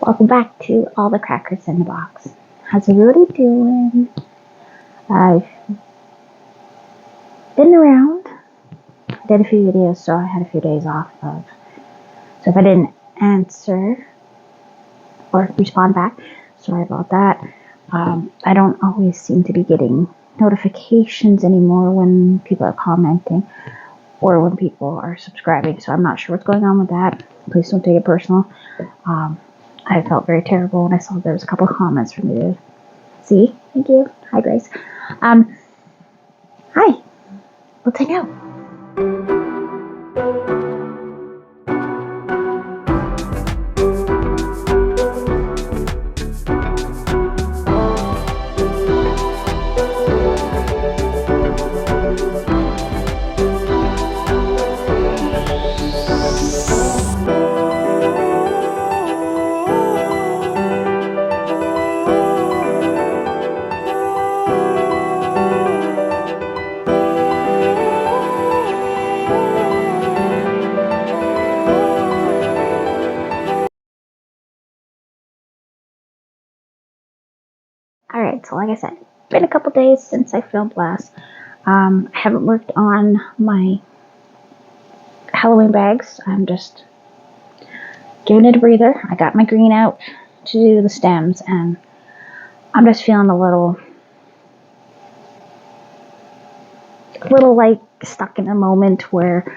Welcome back to All the Crackers in the Box. How's everybody doing? I've been around. I did a few videos, so I had a few days off of. So if I didn't answer or respond back, sorry about that. I don't always seem to be getting notifications anymore when people are commenting or when people are subscribing, so I'm not sure what's going on with that. Please don't take it personal. I felt very terrible when I saw there was a couple of comments from you. See? Thank you. Hi, Grace. Hi. Let's hang out. Alright, so like I said, it's been a couple days since I filmed last. I haven't worked on my Halloween bags. I'm just giving it a breather. I got my green out to do the stems, and I'm just feeling a little like stuck in a moment where,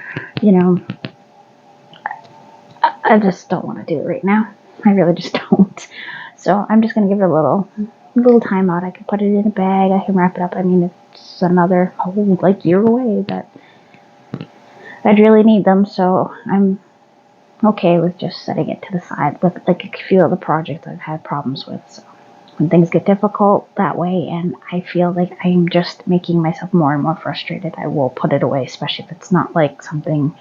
I just don't want to do it right now. I really just don't. So I'm just going to give it a little time out. I can put it in a bag. I can wrap it up. I mean, it's another whole year away that I'd really need them. So I'm okay with just setting it to the side with a few of the projects I've had problems with. So when things get difficult that way and I feel like I'm just making myself more and more frustrated, I will put it away, especially if it's not like something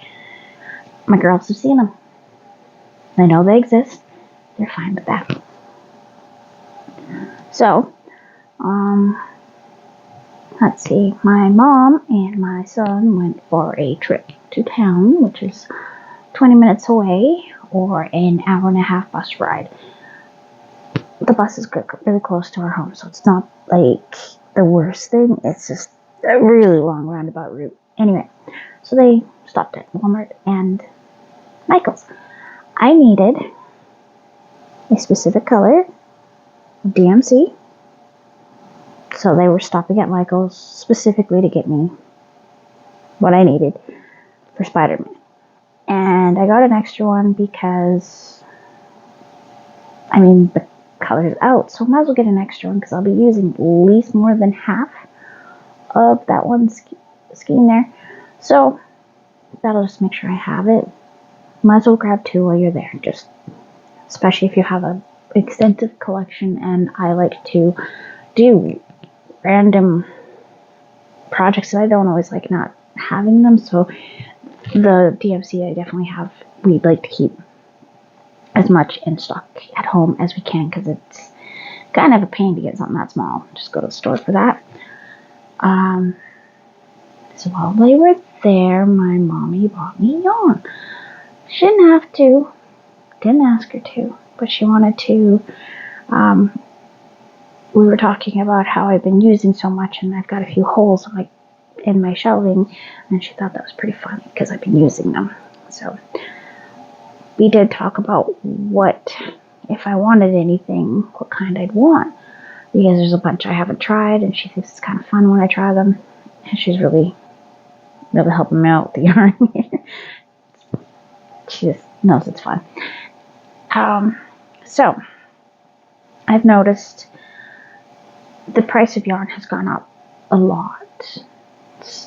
my girls have seen them. I know they exist. They're fine with that. So, let's see. My mom and my son went for a trip to town, which is 20 minutes away, or an hour and a half bus ride. The bus is really close to our home, so it's not like the worst thing. It's just a really long roundabout route. Anyway, so they stopped at Walmart and Micheals. I needed a specific color, DMC. So they were stopping at Micheals specifically to get me what I needed for Spider-Man. And I got an extra one because, the color's out, so I might as well get an extra one because I'll be using at least more than half of that one scheme there. So that'll just make sure I have it. Might as well grab two while you're there, just especially if you have an extensive collection, and I like to do random projects that I don't always like not having them. So the DMC I definitely have. We'd like to keep as much in stock at home as we can because it's kind of a pain to get something that small. Just go to the store for that. So while they were there, my mommy bought me yarn. She didn't have to. Didn't ask her to, but she wanted to. We were talking about how I've been using so much and I've got a few holes in my shelving, and she thought that was pretty funny because I've been using them. So we did talk about what, if I wanted anything, what kind I'd want, because there's a bunch I haven't tried and she thinks it's kind of fun when I try them, and she's really helping me out with the yarn. She just knows it's fun. So I've noticed the price of yarn has gone up a lot,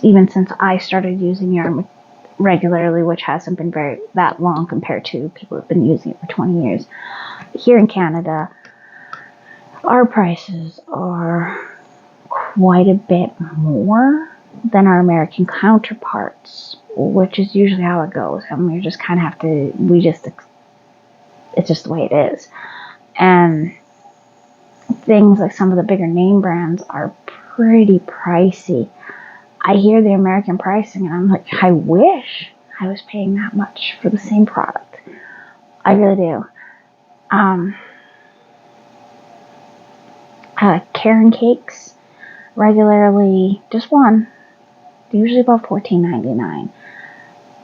even since I started using yarn regularly, which hasn't been that long compared to people who've been using it for 20 years. Here in Canada, our prices are quite a bit more than our American counterparts, which is usually how it goes. You just kind of have to, it's just the way it is. And things like some of the bigger name brands are pretty pricey. I hear the American pricing and I'm like, I wish I was paying that much for the same product. I really do. Karen cakes, regularly, just one, usually about $14.99.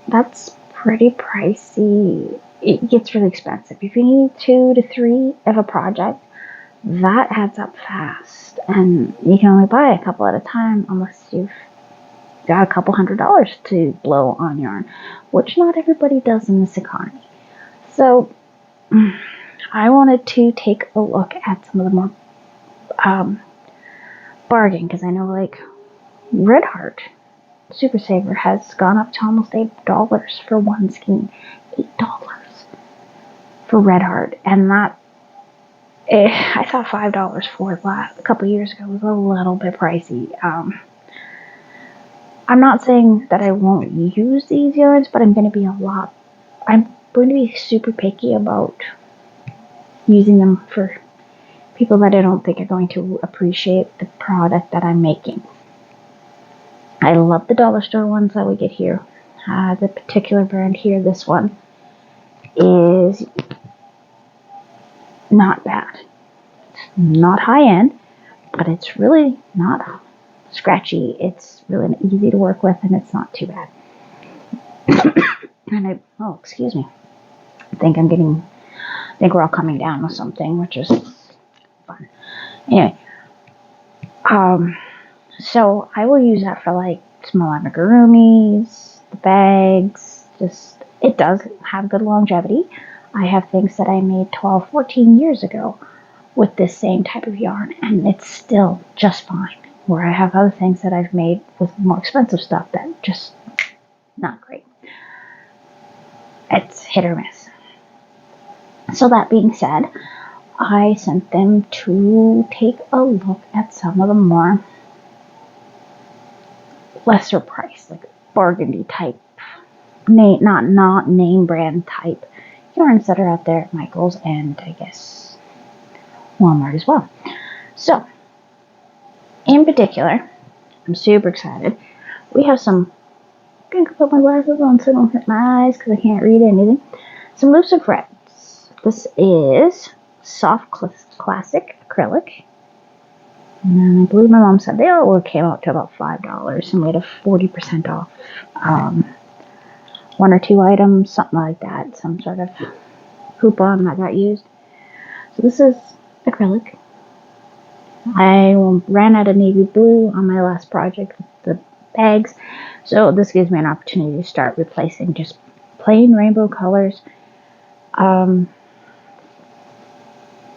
That's pretty pricey. It gets really expensive. If you need 2 to 3 of a project, that adds up fast. And you can only buy a couple at a time unless you've got a couple $100 to blow on yarn, which not everybody does in this economy. So I wanted to take a look at some of the more bargain, because I know like Red Heart Super Saver has gone up to almost $8 for one skein. $8 for Red Heart, and that I thought $5 for it a couple years ago was a little bit pricey. I'm not saying that I won't use these yarns, but I'm going to be super picky about using them for people that I don't think are going to appreciate the product that I'm making. I love the dollar store ones that we get here. The particular brand here, this one, is not bad. It's not high end, but it's really not scratchy. It's really easy to work with, and it's not too bad. And excuse me. I think we're all coming down with something, which is fun. Anyway, so I will use that for like small amigurumis, the bags. It does have good longevity. I have things that I made 12, 14 years ago with this same type of yarn, and it's still just fine. Where I have other things that I've made with more expensive stuff that just not great. It's hit or miss. So that being said, I sent them to take a look at some of the more lesser price, like burgundy type, not name brand type yarns that are out there at Micheals and I guess Walmart as well. So, in particular, I'm super excited. We have some, I'm gonna put my glasses on so I don't hurt my eyes because I can't read anything. Some loops and threads. This is soft classic acrylic. And I believe my mom said they all came out to about $5 and we had a 40% off. One or two items, something like that. Some sort of coupon that got used. So this is acrylic. I ran out of navy blue on my last project with the bags. So this gives me an opportunity to start replacing just plain rainbow colors. I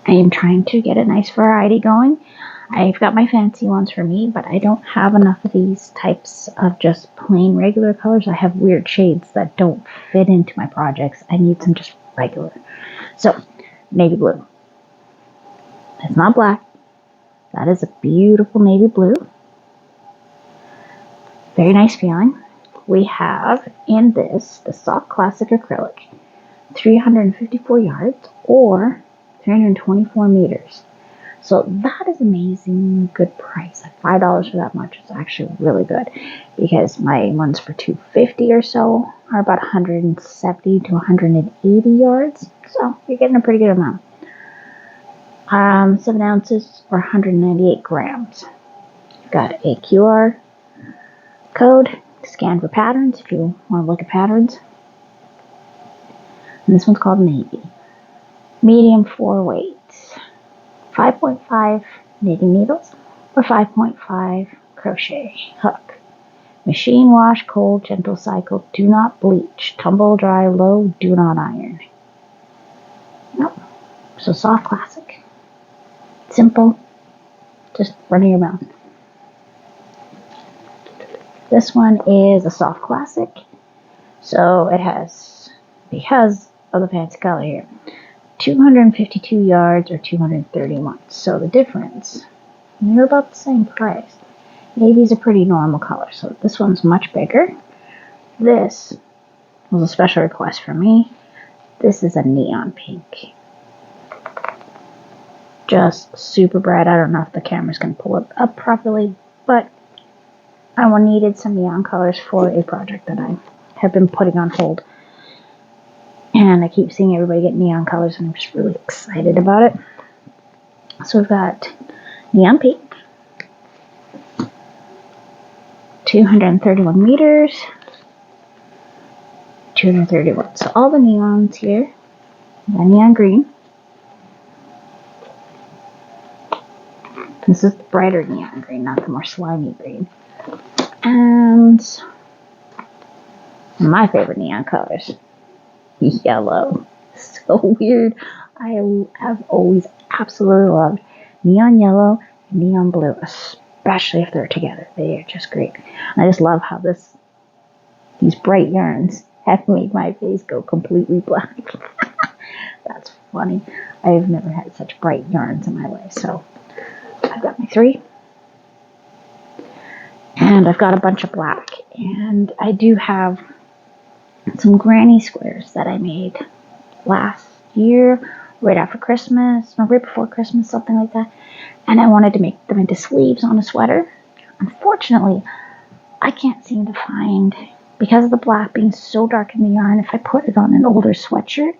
am trying to get a nice variety going. I've got my fancy ones for me, but I don't have enough of these types of just plain regular colors. I have weird shades that don't fit into my projects. I need some just regular. So, navy blue. It's not black. That is a beautiful navy blue. Very nice feeling. We have in this, the soft classic acrylic, 354 yards or 324 meters. So that is amazing, good price. At $5 for that much is actually really good, because my ones for $250 or so are about 170 to 180 yards. So you're getting a pretty good amount. 7 ounces or 198 grams. Got a QR code, scan for patterns if you want to look at patterns. And this one's called Navy. Medium 4 weight. 5.5 knitting needles or 5.5 crochet hook. Machine wash, cold, gentle cycle, do not bleach, tumble dry, low, do not iron. Nope. So soft classic. Simple. Just running your mouth. This one is a soft classic. So it has, because of the fancy color here, 252 yards or 231. So the difference, they're about the same price. Navy's a pretty normal color, so this one's much bigger. This was a special request for me. This is a neon pink. Just super bright. I don't know if the camera's going to pull it up properly, but I needed some neon colors for a project that I have been putting on hold. And I keep seeing everybody get neon colors, and I'm just really excited about it. So we've got neon pink, 231 meters, 231. So all the neons here, the neon green. This is the brighter neon green, not the more slimy green. And my favorite neon colors, yellow. So weird. I have always absolutely loved neon yellow and neon blue, especially if they're together. They are just great. I just love how these bright yarns have made my face go completely black. That's funny. I've never had such bright yarns in my life. So I've got my 3. And I've got a bunch of black. And I do have some granny squares that I made last year, right after Christmas, or right before Christmas, something like that. And I wanted to make them into sleeves on a sweater. Unfortunately, I can't seem to find, because of the black being so dark in the yarn, if I put it on an older sweatshirt,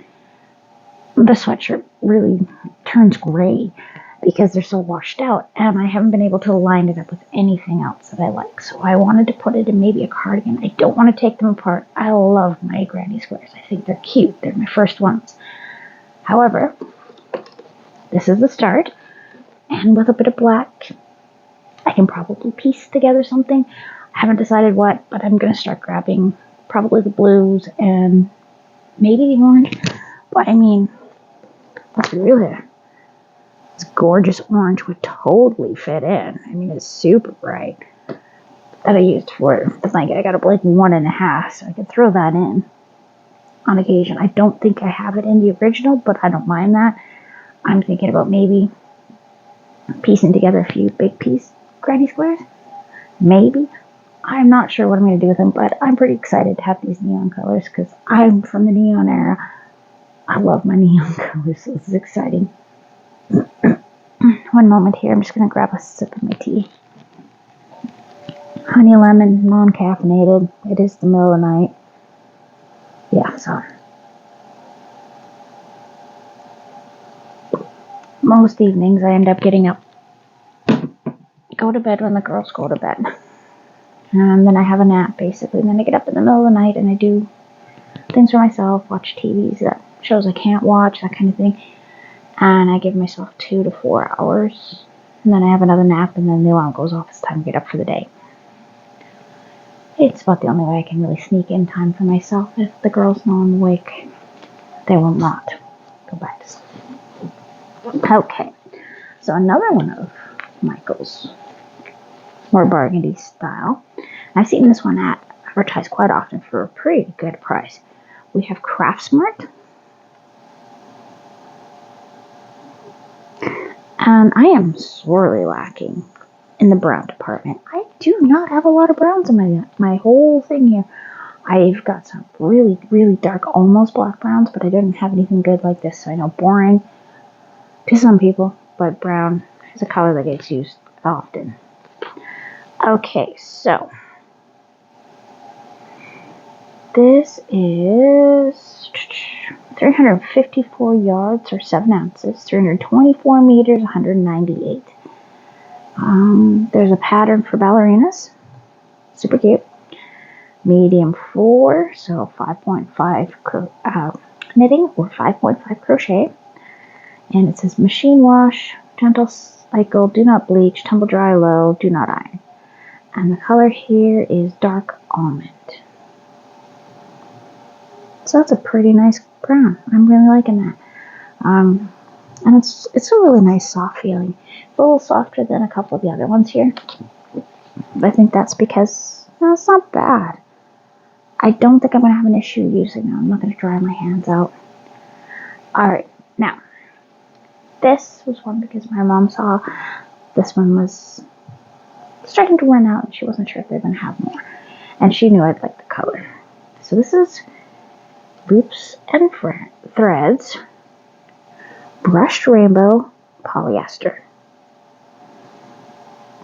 the sweatshirt really turns gray because they're so washed out, and I haven't been able to line it up with anything else that I like. So I wanted to put it in maybe a cardigan. I don't want to take them apart. I love my granny squares. I think they're cute. They're my first ones. However, this is the start, and with a bit of black, I can probably piece together something. I haven't decided what, but I'm going to start grabbing probably the blues and maybe the orange. But I mean, let's be real here. This gorgeous orange would totally fit in. I mean, it's super bright. That I used for the blanket. I got up like 1.5, so I could throw that in on occasion. I don't think I have it in the original, but I don't mind that. I'm thinking about maybe piecing together a few big piece granny squares. Maybe. I'm not sure what I'm going to do with them, but I'm pretty excited to have these neon colors because I'm from the neon era. I love my neon colors, so this is exciting. One moment here, I'm just going to grab a sip of my tea. Honey lemon, non-caffeinated. It is the middle of the night. Yeah, so most evenings I end up getting up, go to bed when the girls go to bed. And then I have a nap, basically. And then I get up in the middle of the night and I do things for myself, watch TVs, shows I can't watch, that kind of thing. And I give myself 2 to 4 hours. And then I have another nap, and then the alarm goes off. It's time to get up for the day. It's about the only way I can really sneak in time for myself. If the girls know I'm awake, they will not go back to sleep. Okay, so another one of Micheals, more burgundy style. I've seen this one advertised quite often for a pretty good price. We have Craftsmart. And I am sorely lacking in the brown department. I do not have a lot of browns in my whole thing here. I've got some really, really dark, almost black browns, but I don't have anything good like this. So I know boring to some people, but brown is a color that gets used often. Okay, so this is 354 yards or 7 ounces, 324 meters, 198. There's a pattern for ballerinas. Super cute. Medium 4, so 5.5 knitting or 5.5 crochet. And it says machine wash, gentle cycle, do not bleach, tumble dry low, do not iron. And the color here is dark almond. So that's a pretty nice brown. I'm really liking that. And it's a really nice soft feeling. It's a little softer than a couple of the other ones here. But I think that's because it's not bad. I don't think I'm going to have an issue using them. I'm not going to dry my hands out. Alright, now, this was one because my mom saw this one was starting to run out and she wasn't sure if they were going to have more. And she knew I'd like the color. So this is Loops and Threads Brushed Rainbow Polyester.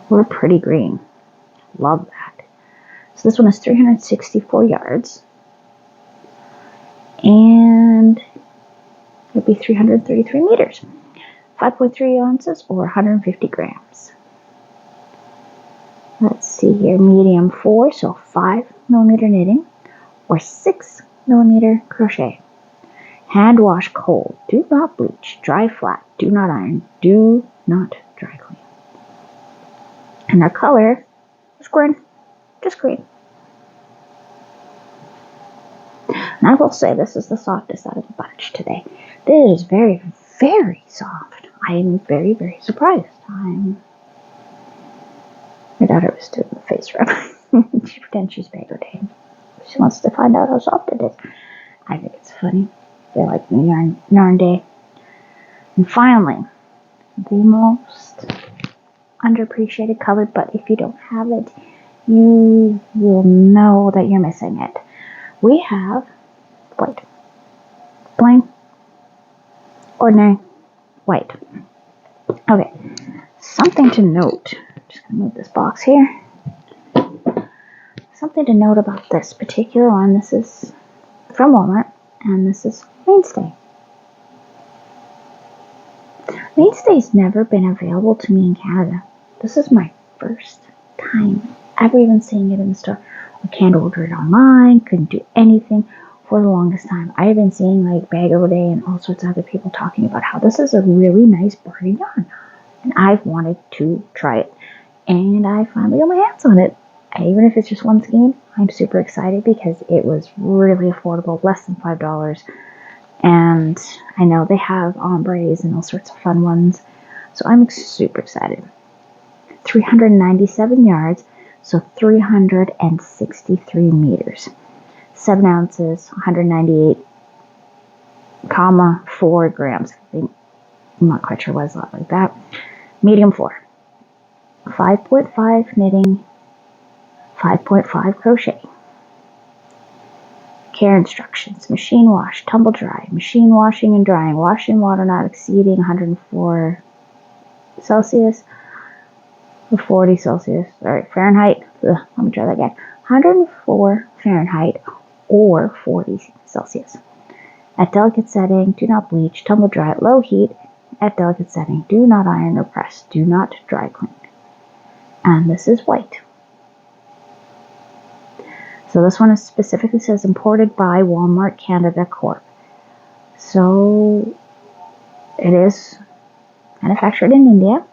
We're pretty green. Love that. So this one is 364 yards. And it'll be 333 meters. 5.3 ounces or 150 grams. Let's see here, medium 4, so 5mm knitting or 6mm crochet. Hand wash cold, do not bleach, dry flat, do not iron, do not dry clean. And our color is green, just green. And I will say this is the softest out of the bunch today. This is very, very soft. I am very, very surprised. My daughter was doing the face rub. She pretends she's bagel. She wants to find out how soft it is. I think it's funny. They like me yarn day. And finally, the most underappreciated color, but if you don't have it, you will know that you're missing it. We have white, plain, ordinary, white. Okay, something to note. I'm just gonna move this box here. Something to note about this particular one. This is from Walmart, and this is Mainstay. Mainstay's never been available to me in Canada. This is my first time ever even seeing it in the store. I can't order it online, couldn't do anything for the longest time. I've been seeing like Bag O' Day and all sorts of other people talking about how this is a really nice bargain yarn. And I've wanted to try it. And I finally got my hands on it. And even if it's just one skein, I'm super excited because it was really affordable, less than $5. And I know they have ombres and all sorts of fun ones. So I'm super excited. 397 yards, so 363 meters. 7 ounces, 198,4 grams. I'm not quite sure why it's a lot like that. Medium 4. 5.5 knitting, 5.5 crochet. Care instructions: machine wash, tumble dry, machine washing and drying, wash in water not exceeding 104 Celsius or 40 Celsius. Sorry, Fahrenheit. Let me try that again. 104 Fahrenheit or 40 Celsius. At delicate setting, do not bleach, tumble dry at low heat. At delicate setting, do not iron or press, do not dry clean. And this is white. So this one is specifically says imported by Walmart Canada Corp. So it is manufactured in India.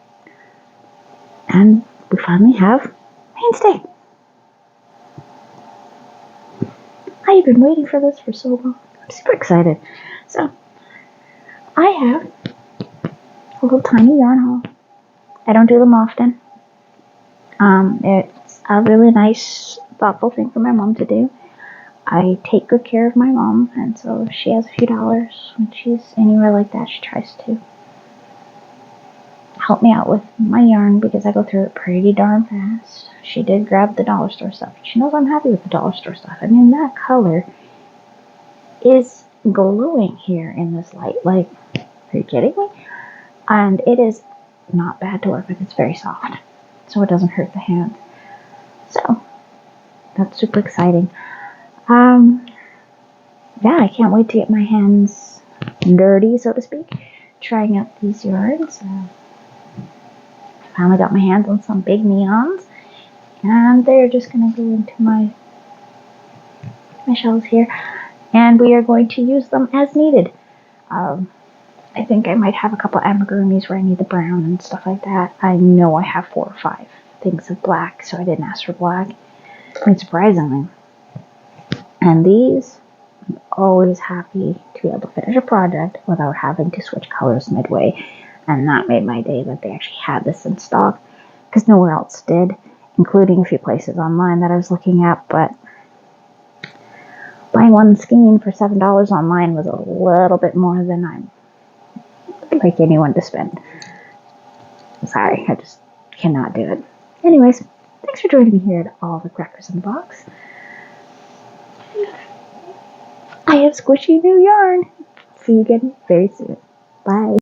And we finally have Mainstay. I've been waiting for this for so long. I'm super excited. So I have a little tiny yarn haul. I don't do them often. It's a really nice, thoughtful thing for my mom to do. I take good care of my mom, and so if she has a few dollars when she's anywhere like that, she tries to help me out with my yarn because I go through it pretty darn fast. She did grab the dollar store stuff. She knows I'm happy with the dollar store stuff. I mean, that color is glowing here in this light. Like, are you kidding me? And it is not bad to work with. It's very soft, so it doesn't hurt the hand. So that's super exciting. Yeah, I can't wait to get my hands dirty, so to speak, trying out these yarns. I finally got my hands on some big neons, and they're just going to go into my shells here, and we are going to use them as needed. I think I might have a couple amigurumis where I need the brown and stuff like that. I know I have 4 or 5 things of black, so I didn't ask for black. And surprisingly. And these, I'm always happy to be able to finish a project without having to switch colors midway. And that made my day that they actually had this in stock, because nowhere else did, including a few places online that I was looking at. But buying one skein for $7 online was a little bit more than I'm like anyone to spend. Sorry, I just cannot do it. Anyways, thanks for joining me here at All the Crackers in the Box. I have squishy new yarn. See you again very soon. Bye.